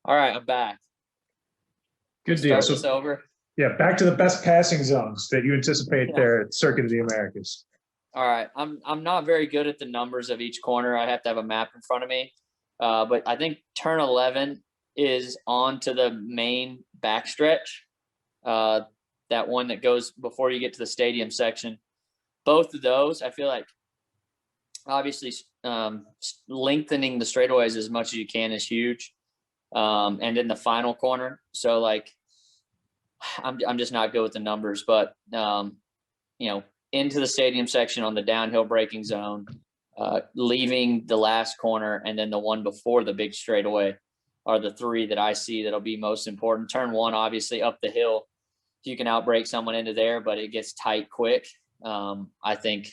All right, I'm back. Good deal. Start So this over. yeah, back to the best passing zones that you anticipate there at Circuit of the Americas. All right, I'm not very good at the numbers of each corner. I have to have a map in front of me, but I think turn 11 is on to the main backstretch. That one that goes before you get to the stadium section. Both of those, I feel like, obviously, lengthening the straightaways as much as you can is huge. And then the final corner. So like, I'm just not good with the numbers, but into the stadium section on the downhill braking zone, leaving the last corner, and then the one before the big straightaway are the three that I see that'll be most important. Turn one, obviously up the hill, you can outbrake someone into there, but it gets tight quick. I think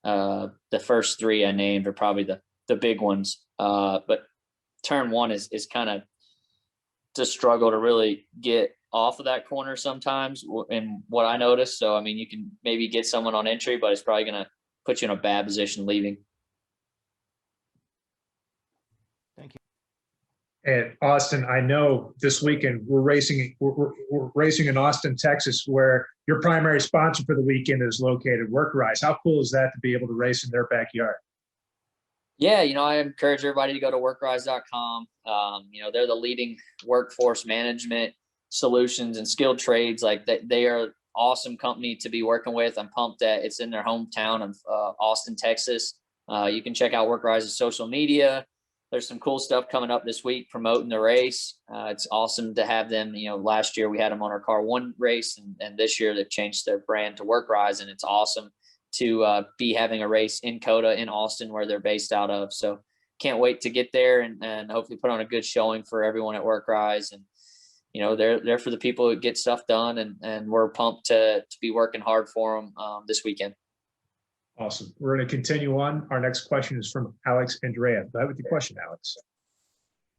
the first three I named are probably the big ones. But turn one is kind of to struggle to really get off of that corner sometimes, and what I noticed. So, I mean, you can maybe get someone on entry, but it's probably going to put you in a bad position leaving. Thank you. And Austin, I know this weekend we're racing in Austin, Texas, where your primary sponsor for the weekend is located, Workrise. How cool is that to be able to race in their backyard? Yeah, I encourage everybody to go to workrise.com. They're the leading workforce management solutions and skilled trades. Like they are an awesome company to be working with. I'm pumped that it's in their hometown of Austin, Texas. You can check out Workrise's social media. There's some cool stuff coming up this week promoting the race. It's awesome to have them. Last year we had them on our Car One race, and this year they've changed their brand to Workrise, and it's awesome to be having a race in COTA in Austin where they're based out of. So can't wait to get there and hopefully put on a good showing for everyone at Workrise. And, they're for the people who get stuff done, and we're pumped to be working hard for them this weekend. Awesome. We're going to continue on. Our next question is from Alex Andrea. Go ahead with your question, Alex.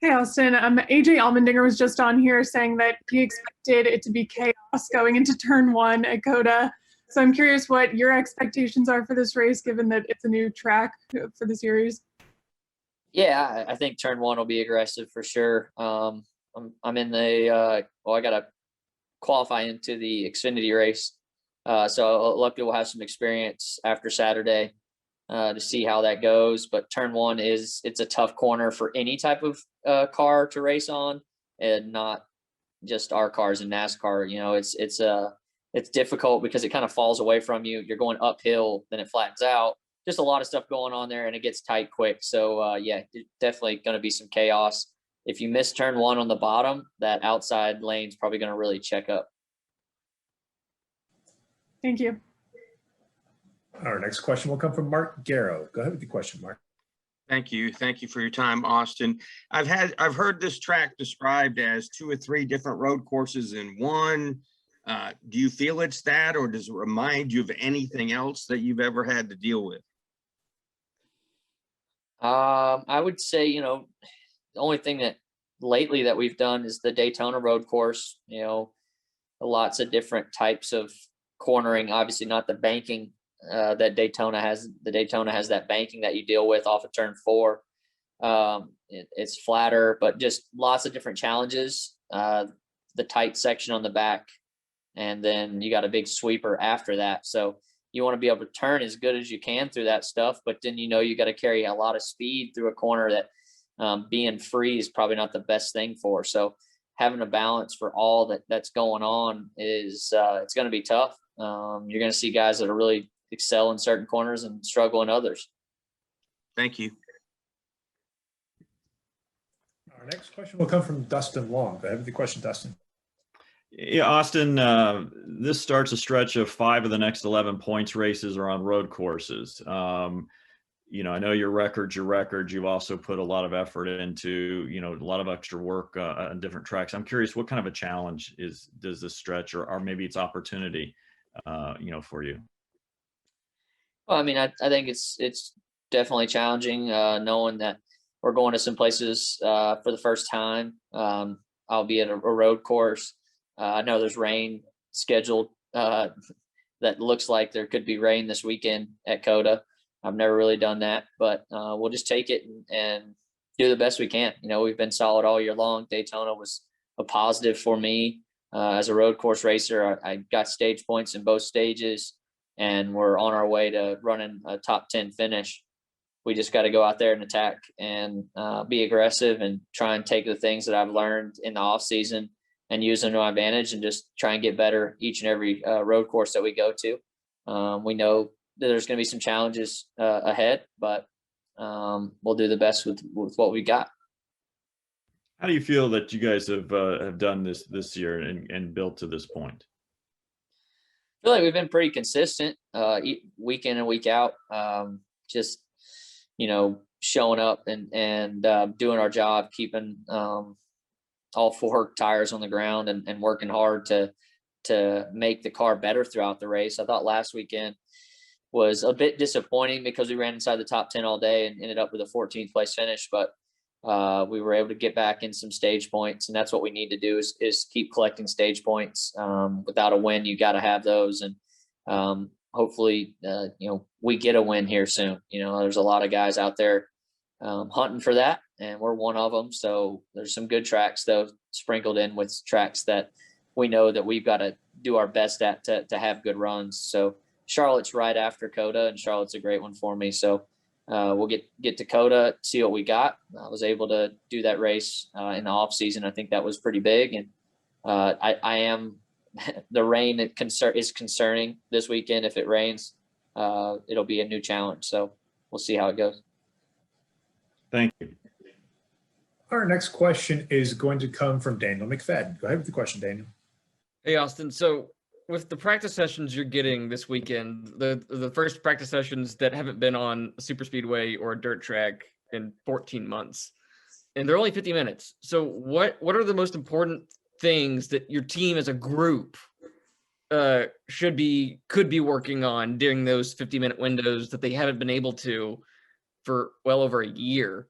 Hey, Austin. AJ Allmendinger was just on here saying that he expected it to be chaos going into turn one at COTA. So I'm curious what your expectations are for this race, given that it's a new track for the series. Yeah, I think turn one will be aggressive for sure. I'm in the I got to qualify into the Xfinity race. So luckily we'll have some experience after Saturday to see how that goes. But turn one it's a tough corner for any type of car to race on, and not just our cars in NASCAR. It's difficult because it kind of falls away from you. You're going uphill, then it flattens out. Just a lot of stuff going on there, and it gets tight quick. So definitely going to be some chaos. If you miss turn one on the bottom, that outside lane's probably going to really check up. Thank you. Our next question will come from Mark Garrow. Go ahead with your question, Mark. Thank you. Thank you for your time, Austin. I've heard this track described as 2 or 3 different road courses in one. Do you feel it's that, or does it remind you of anything else that you've ever had to deal with? I would say, the only thing that lately that we've done is the Daytona road course. Lots of different types of cornering. Obviously not the banking that Daytona has. The Daytona has that banking that you deal with off of turn 4. It's flatter, but just lots of different challenges. The tight section on the back, and then you got a big sweeper after that. So you want to be able to turn as good as you can through that stuff, but then you got to carry a lot of speed through a corner that being free is probably not the best thing for. So having a balance for all that's going on is it's going to be tough. You're going to see guys that are really excel in certain corners and struggle in others. Thank you. Our next question will come from Dustin Long. Go ahead with the question, Dustin. Yeah, Austin, this starts a stretch of 5 of the next 11 points races are on road courses. I know your record's your record. You've also put a lot of effort into, a lot of extra work on different tracks. I'm curious, what kind of a challenge does this stretch, or maybe it's opportunity, for you? Well, I mean, I think it's definitely challenging, knowing that we're going to some places for the first time, albeit a road course. I know there's rain scheduled that looks like there could be rain this weekend at COTA. I've never really done that, but we'll just take it and do the best we can. We've been solid all year long. Daytona was a positive for me as a road course racer. I got stage points in both stages, and we're on our way to running a top 10 finish. We just got to go out there and attack and be aggressive and try and take the things that I've learned in the off season and use them to my advantage, and just try and get better each and every road course that we go to. We know that there's going to be some challenges ahead, but we'll do the best with what we got. How do you feel that you guys have done this year and built to this point? I feel like we've been pretty consistent week in and week out. Just showing up and doing our job, keeping all 4 tires on the ground and working hard to make the car better throughout the race. I thought last weekend was a bit disappointing because we ran inside the top 10 all day and ended up with a 14th place finish, but we were able to get back in some stage points, and that's what we need to do is keep collecting stage points. Without a win, you got to have those, and hopefully we get a win here soon. There's a lot of guys out there hunting for that, and we're one of them. So there's some good tracks though sprinkled in with tracks that we know that we've got to do our best at to have good runs. So Charlotte's right after COTA, and Charlotte's a great one for me. So we'll get to COTA, see what we got. I was able to do that race in the off season. I think that was pretty big, and I am the rain is concerning this weekend. If it rains, it'll be a new challenge. So we'll see how it goes. Thank you. Our next question is going to come from Daniel McFadden. Go ahead with the question, Daniel. Hey, Austin. So with the practice sessions you're getting this weekend, the first practice sessions that haven't been on a super speedway or a dirt track in 14 months, and they're only 50 minutes. So what are the most important things that your team as a group could be working on during those 50-minute windows that they haven't been able to for well over a year?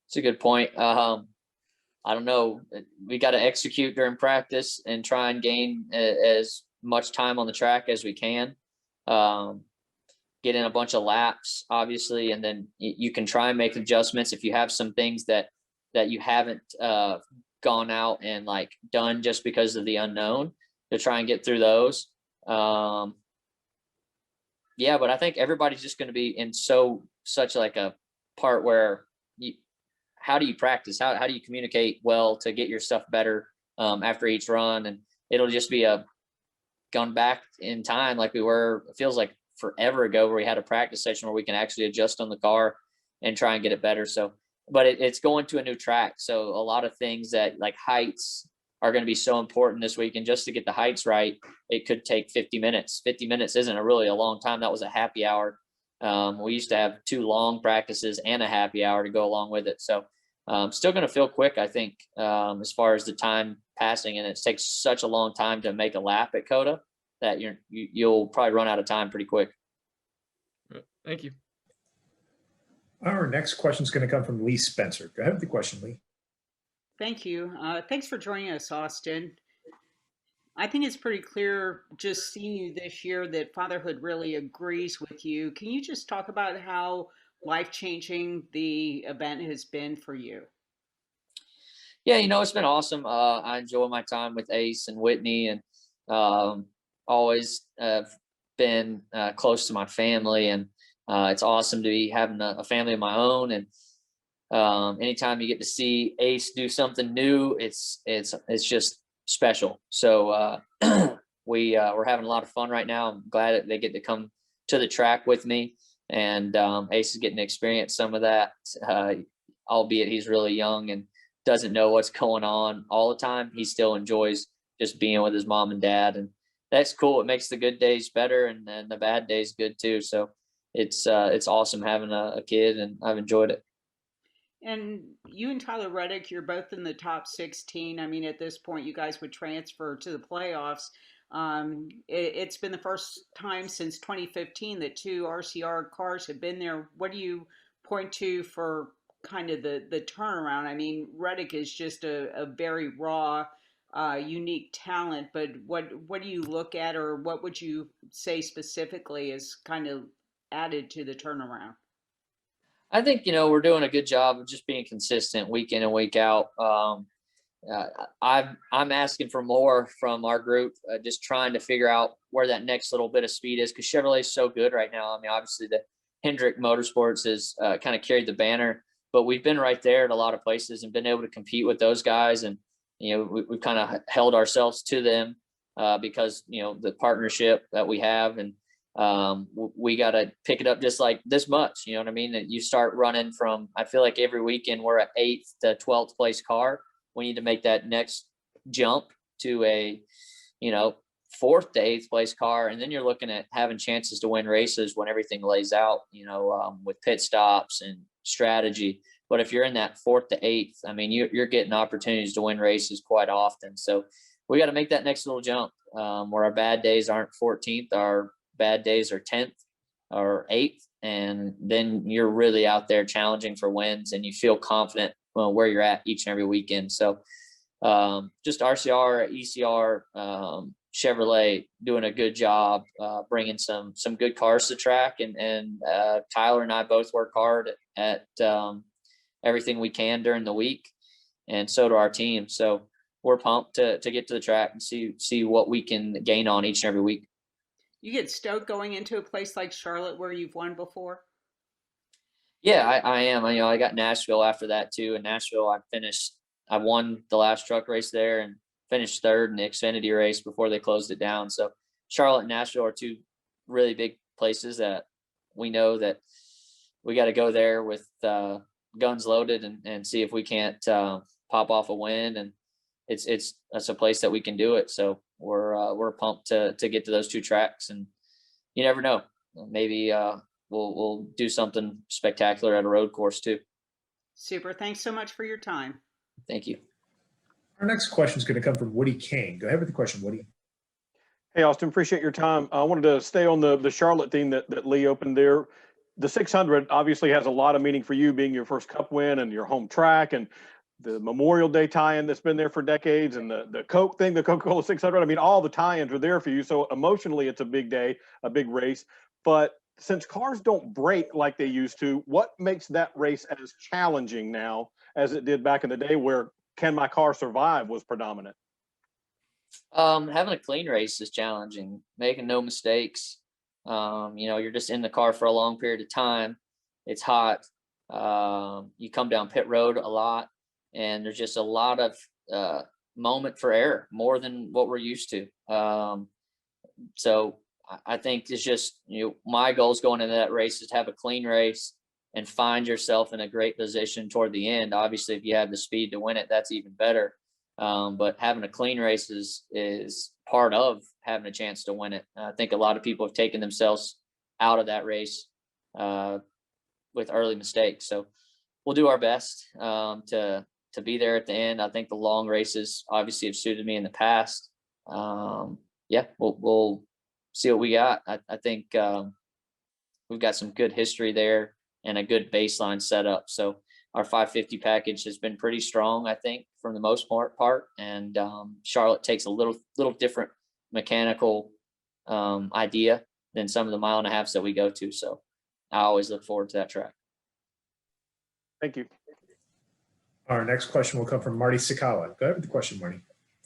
It's a good point. I don't know. We got to execute during practice and try and gain as much time on the track as we can. Get in a bunch of laps, obviously, and then you can try and make adjustments if you have some things that you haven't gone out and like done just because of the unknown, to try and get through those. Yeah, but I think everybody's just going to be in such like a part where how do you practice? How do you communicate well to get your stuff better after each run? And it'll just be gone back in time like we were, it feels like forever ago, where we had a practice session where we can actually adjust on the car and try and get it better. So, but it's going to a new track. So a lot of things that like heights are going to be so important this week. And just to get the heights right, it could take 50 minutes. 50 minutes isn't really a long time. That was a happy hour. We used to have 2 long practices and a happy hour to go along with it. So still going to feel quick, I think, as far as the time passing. And it takes such a long time to make a lap at COTA that you'll probably run out of time pretty quick. Thank you. Our next question is going to come from Lee Spencer. Go ahead with the question, Lee. Thank you. Thanks for joining us, Austin. I think it's pretty clear just seeing you this year that fatherhood really agrees with you. Can you just talk about how life-changing the event has been for you? Yeah, it's been awesome. I enjoy my time with Ace and Whitney, and always been close to my family, and it's awesome to be having a family of my own. And anytime you get to see Ace do something new, it's just special. So we're having a lot of fun right now. I'm glad that they get to come to the track with me, and Ace is getting to experience some of that, albeit he's really young and doesn't know what's going on all the time. He still enjoys just being with his mom and dad, and that's cool. It makes the good days better, and then the bad days good too. So it's awesome having a kid, and I've enjoyed it. And you and Tyler Reddick, you're both in the top 16. I mean, at this point, you guys would transfer to the playoffs. It's been the first time since 2015 that 2 RCR cars have been there. What do you point to for kind of the turnaround? I mean, Reddick is just a very raw, unique talent, but what do you look at, or what would you say specifically is kind of added to the turnaround? I think, we're doing a good job of just being consistent week in and week out. I'm asking for more from our group, just trying to figure out where that next little bit of speed is, because Chevrolet's so good right now. I mean, obviously the Hendrick Motorsports has kind of carried the banner, but we've been right there at a lot of places and been able to compete with those guys. And, we've kind of held ourselves to them because, the partnership that we have. And we got to pick it up just like this much, you know what I mean? That you start running from, I feel like every weekend we're at 8th to 12th place car. We need to make that next jump to a, 4th to 8th place car. And then you're looking at having chances to win races when everything lays out, with pit stops and strategy. But if you're in that 4th to 8th, I mean, you're getting opportunities to win races quite often. So we got to make that next little jump where our bad days aren't 14th, our bad days are 10th or 8th. And then you're really out there challenging for wins and you feel confident where you're at each and every weekend. So just RCR, ECR, Chevrolet doing a good job bringing some good cars to track. And Tyler and I both work hard at everything we can during the week. And so do our team. So we're pumped to get to the track and see what we can gain on each and every week. You get stoked going into a place like Charlotte where you've won before? Yeah, I am. I got Nashville after that too. In Nashville, I won the last truck race there and finished 3rd in the Xfinity race before they closed it down. So Charlotte and Nashville are 2 really big places that we know that we got to go there with guns loaded and see if we can't pop off a win. And it's a place that we can do it. So we're pumped to get to those 2 tracks, and you never know, maybe we'll do something spectacular at a road course too. Super. Thanks so much for your time. Thank you. Our next question is going to come from Woody Kane. Go ahead with the question, Woody. Hey, Austin, appreciate your time. I wanted to stay on the Charlotte theme that Lee opened there. The 600 obviously has a lot of meaning for you, being your first Cup win and your home track, and the Memorial Day tie-in that's been there for decades, and the Coke thing, the Coca-Cola 600. I mean, all the tie-ins are there for you. So emotionally, it's a big day, a big race. But since cars don't break like they used to, what makes that race as challenging now as it did back in the day where can my car survive was predominant? Having a clean race is challenging, making no mistakes. You're just in the car for a long period of time. It's hot. You come down pit road a lot, and there's just a lot of moment for error, more than what we're used to. So I think it's just, my goals going into that race is to have a clean race and find yourself in a great position toward the end. Obviously, if you have the speed to win it, that's even better. But having a clean race is part of having a chance to win it. I think a lot of people have taken themselves out of that race with early mistakes. So we'll do our best to be there at the end. I think the long races obviously have suited me in the past. We'll see what we got. I think we've got some good history there and a good baseline setup. So our 550 package has been pretty strong, I think, from the most part. And Charlotte takes a little different mechanical idea than some of the 1.5 miles that we go to. So I always look forward to that track. Thank you. Our next question will come from Marty Sakala. Go ahead with the question, Marty.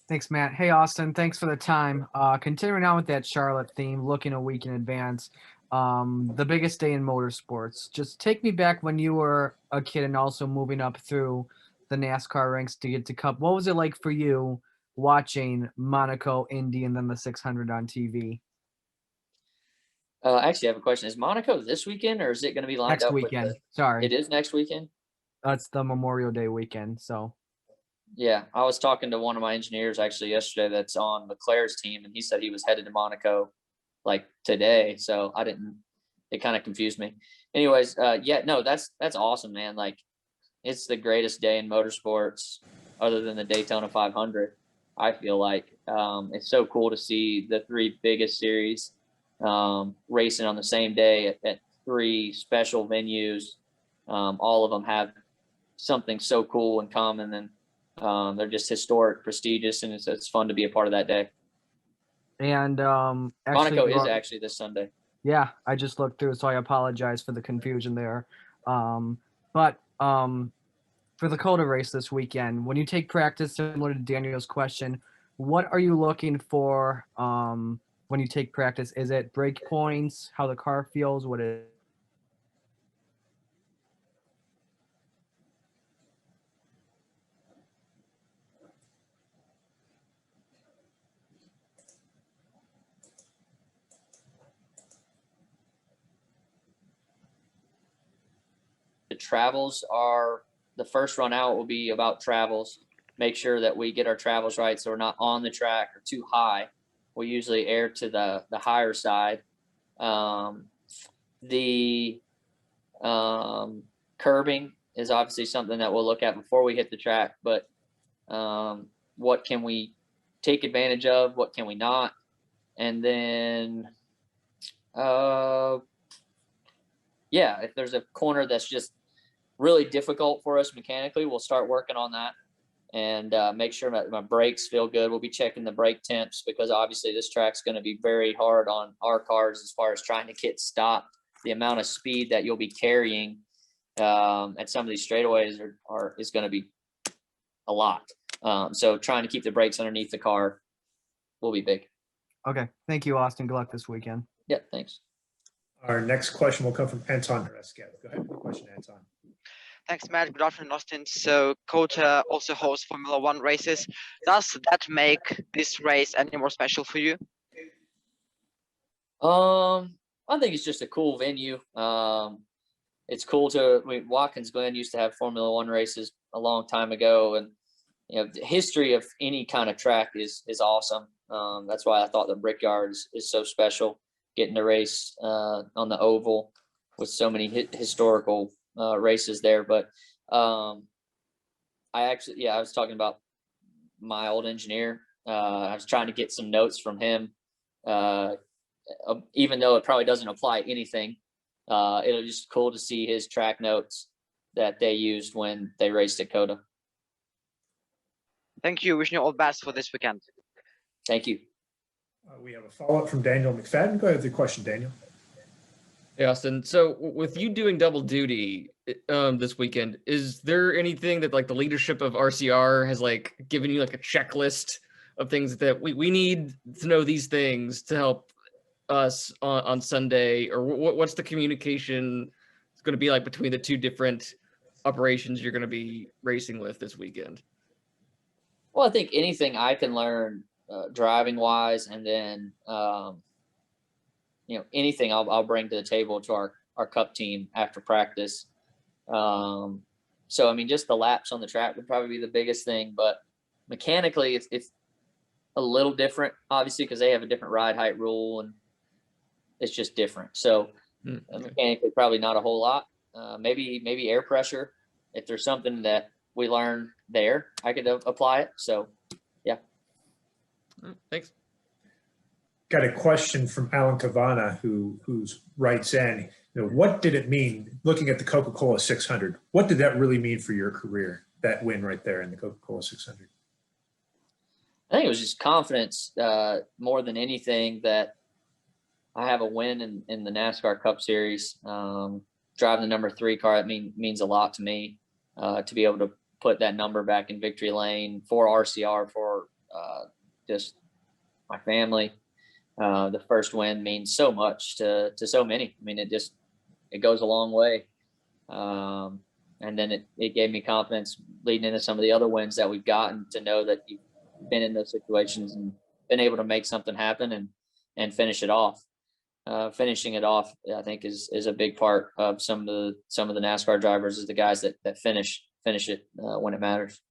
Thanks, Matt. Hey, Austin, thanks for the time. Continuing on with that Charlotte theme, looking a week in advance, the biggest day in motorsports. Just take me back when you were a kid and also moving up through the NASCAR ranks to get to Cup. What was it like for you watching Monaco, Indy, and then the 600 on TV? Actually, I have a question. Is Monaco this weekend, or is it going to be lined Next up weekend. Sorry. It is next weekend? That's the Memorial Day weekend, so. Yeah, I was talking to one of my engineers actually yesterday that's on McClare's team, and he said he was headed to Monaco like today. So it kind of confused me. Anyways, that's awesome, man. Like, it's the greatest day in motorsports other than the Daytona 500. I feel like it's so cool to see the 3 biggest series racing on the same day at 3 special venues. All of them have something so cool in common, and they're just historic, prestigious, and it's fun to be a part of that day. And Monaco is actually this Sunday. Yeah, I just looked through, so I apologize for the confusion there. But for the COTA race this weekend, when you take practice, similar to Daniel's question, what are you looking for when you take practice? Is it brake points, how the car feels, what is The travels are, the first run out will be about travels. Make sure that we get our travels right so we're not on the track or too high. We usually err to the higher side. The curbing is obviously something that we'll look at before we hit the track, but what can we take advantage of? What can we not? And then, yeah, if there's a corner that's just really difficult for us mechanically, we'll start working on that and make sure my brakes feel good. We'll be checking the brake temps because obviously this track's going to be very hard on our cars as far as trying to get stopped. The amount of speed that you'll be carrying at some of these straightaways is going to be a lot. So trying to keep the brakes underneath the car will be big. Okay. Thank you, Austin. Good luck this weekend. Yeah, thanks. Our next question will come from Anton Reskev. Go ahead with the question, Anton. Thanks, Matt. Good afternoon, Austin. So COTA also hosts Formula One races. Does that make this race any more special for you? I think it's just a cool venue. It's cool Watkins Glen used to have Formula One races a long time ago, and the history of any kind of track is awesome. That's why I thought the Brickyard is so special, getting to race on the oval with so many historical races there. But I was talking about my old engineer. I was trying to get some notes from him. Even though it probably doesn't apply anything, it'll just cool to see his track notes that they used when they raced at COTA. Thank you. Wishing you all the best for this weekend. Thank you. We have a follow-up from Daniel McFadden. Go ahead with your question, Daniel. Hey, Austin. So with you doing double duty this weekend, is there anything that like the leadership of RCR has like given you like a checklist of things that we need to know these things to help us on Sunday, or what's the communication going to be like between the two different operations you're going to be racing with this weekend? Well, I think anything I can learn driving wise, and then anything I'll bring to the table to our cup team after practice. So I mean, just the laps on the track would probably be the biggest thing, but mechanically it's a little different, obviously, because they have a different ride height rule and it's just different. So mechanically, probably not a whole lot. Maybe air pressure. If there's something that we learn there, I could apply it. So, yeah. Thanks. Got a question from Alan Cavana who writes in, what did it mean looking at the Coca-Cola 600? What did that really mean for your career, that win right there in the Coca-Cola 600? I think it was just confidence more than anything that I have a win in the NASCAR Cup Series. Driving the number 3 car, it means a lot to me to be able to put that number back in victory lane for RCR, for just my family. The first win means so much to so many. I mean, it goes a long way. And then it gave me confidence leading into some of the other wins that we've gotten, to know that you've been in those situations and been able to make something happen and finish it off. Finishing it off, I think, is a big part of some of the NASCAR drivers, is the guys that finish it when it matters.